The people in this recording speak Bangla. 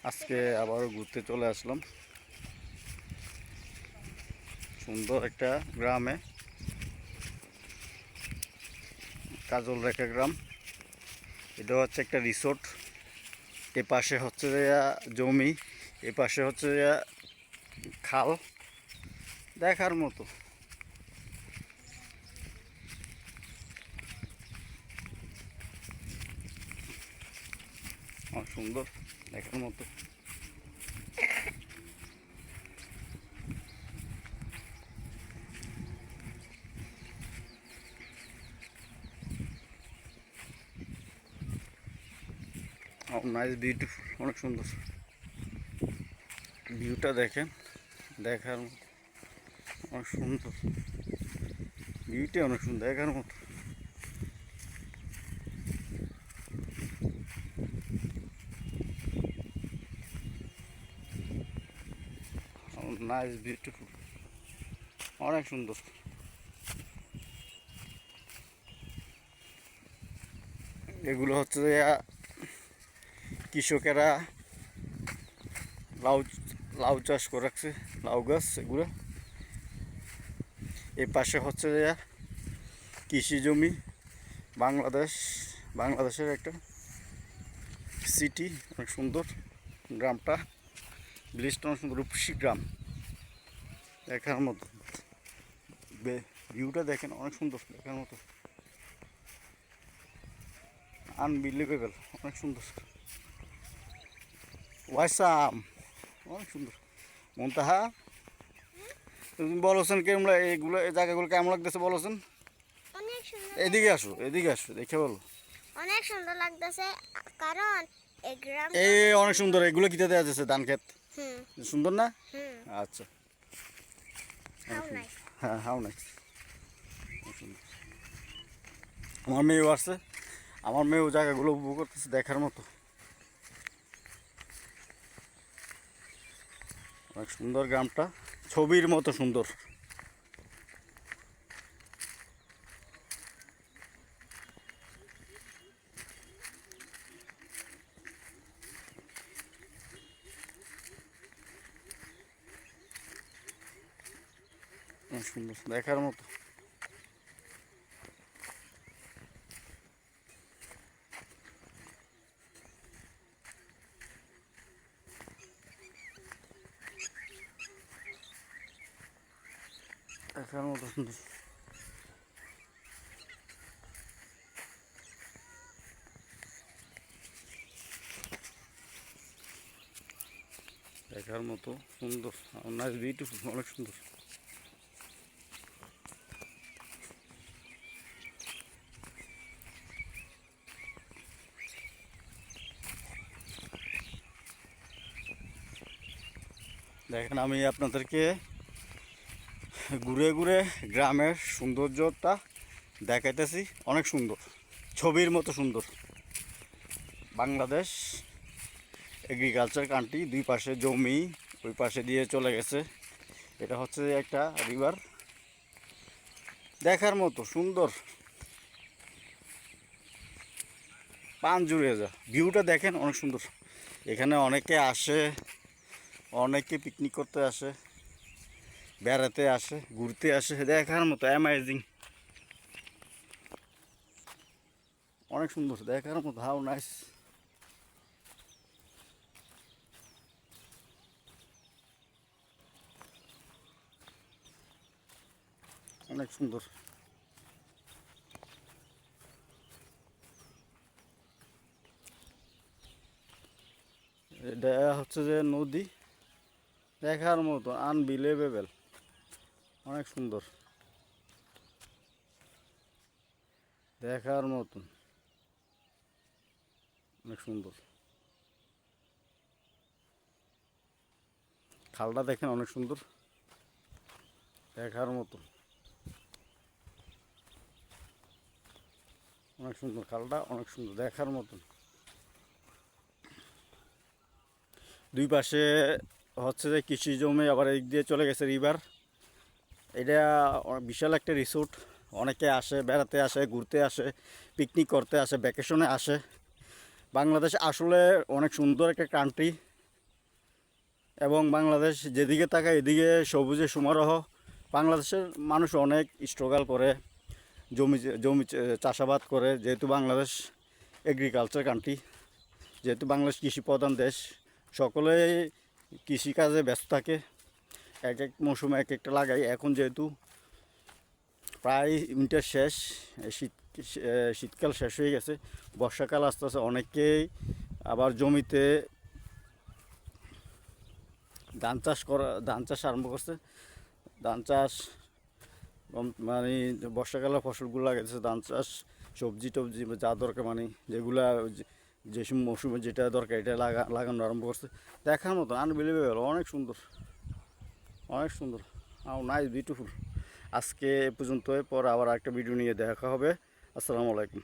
আজকে আবারও ঘুরতে চলে আসলাম সুন্দর একটা গ্রামে, কাজলরেখা গ্রাম। এটা হচ্ছে একটা রিসোর্ট। এ পাশে হচ্ছে যে জমি, এ পাশে হচ্ছে যে খাল, দেখার মতো। অনেক সুন্দর, দেখার মতো। নাইস, বিউটিফুল, অনেক সুন্দর। ভিউটা দেখেন, দেখার মতো, অনেক সুন্দর। ভিউটা অনেক সুন্দর, দেখার মতো। নাইস, বিউটিফুল, অনেক সুন্দর। এগুলো হচ্ছে যে কৃষকেরা লাউ লাউ চাষ করে রাখছে, লাউ গাছ এগুলো। এই পাশে হচ্ছে যে কৃষি জমি। বাংলাদেশের একটা সিটি, অনেক সুন্দর গ্রামটা। ব্রিজটা অনেক সুন্দর, রূপসী গ্রাম, দেখার মতো। ভিউটা দেখেন, অনেক সুন্দর, দেখার মতো, আনবিলিভেবল, অনেক সুন্দর। ওয়াইসাম, অনেক সুন্দর। মন্তাহা, তুমি বলোছেন কেমন এইগুলো, এই জায়গাগুলো কেমন লাগতেছে বলোছেন? অনেক সুন্দর, এদিকে আসো, এদিকে আসো, দেখে বলো। অনেক সুন্দর লাগতেছে কারণ এই গ্রামটা এই অনেক সুন্দর। এগুলো কিতে দেওয়া যাচ্ছে, ধান ক্ষেত, হুম সুন্দর না? হুম আচ্ছা, হাউ অনেক সুন্দর। নাইস। হ্যাঁ, হাও নাইস, অনেক সুন্দর। আমার মেয়েও আসছে, আমার মেয়েও জায়গাগুলো উপভোগ করতেছে, দেখার মতো। অনেক সুন্দর গ্রামটা, ছবির মতো সুন্দর। অনেক সুন্দর, দেখার মতো। দেখার মতো সুন্দর। দেখার মতো সুন্দর, নাইস, বিউটিফুল, অনেক সুন্দর। দেখেন, আমি আপনাদেরকে ঘুরে ঘুরে গ্রামের সৌন্দর্যটা দেখাইতেছি। অনেক সুন্দর, ছবির মতো সুন্দর। বাংলাদেশ এগ্রিকালচার কান্ট্রি, দুই পাশে জমি, ওই পাশে দিয়ে চলে গেছে। এটা হচ্ছে একটা রিভার, দেখার মতো সুন্দর। পান জুড়ে যা, ভিউটা দেখেন, অনেক সুন্দর। এখানে অনেকে আসে, অনেকে পিকনিক করতে আসে, বেড়াতে আসে, ঘুরতে আসে, দেখার মতো অ্যামেজিং, অনেক সুন্দর, দেখার মতো। হাউ নাইস, অনেক সুন্দর। এটা হচ্ছে যে নদী, দেখার মতো, আনবিলিভেবল, অনেক সুন্দর, দেখার মতন, অনেক সুন্দর। খালটা দেখেন, অনেক সুন্দর, দেখার মতো, অনেক সুন্দর। খালটা অনেক সুন্দর, দেখার মতন। দুই পাশে হচ্ছে যে কৃষি জমি, আবার এদিক দিয়ে চলে গেছে রিভার। এটা বিশাল একটা রিসোর্ট। অনেকে আসে, বেড়াতে আসে, ঘুরতে আসে, পিকনিক করতে আসে, ভ্যাকেশনে আসে। বাংলাদেশ আসলে অনেক সুন্দর একটা কান্ট্রি। এবং বাংলাদেশ যেদিকে তাকায় এদিকে সবুজে সমারোহ। বাংলাদেশের মানুষ অনেক স্ট্রাগল করে, জমি জমি চাষাবাদ করে, যেহেতু বাংলাদেশ এগ্রিকালচার কান্ট্রি, যেহেতু বাংলাদেশ কৃষি প্রধান দেশ, সকলেই কৃষিকাজে ব্যস্ত থাকে। এক এক মৌসুমে এক একটা লাগাই। এখন যেহেতু প্রায় উইন্টার শেষ, শীতকাল শেষ হয়ে গেছে, বর্ষাকাল আস্তে আস্তে, অনেকেই আবার জমিতে ধান চাষ আরম্ভ করছে। ধান চাষ মানে বর্ষাকালে ফসলগুলো লাগাইছে, ধান চাষ, সবজি টবজি যা দরকার, মানে যেগুলা যে মৌসুমে যেটা দরকার এটা লাগানো আরম্ভ করছে। দেখার মতো আনবিলিভেবল, অনেক সুন্দর, অনেক সুন্দর, নাইস, বিউটিফুল। আজকে এ পর্যন্ত, পর আবার একটা ভিডিও নিয়ে দেখা হবে। আসসালামু আলাইকুম।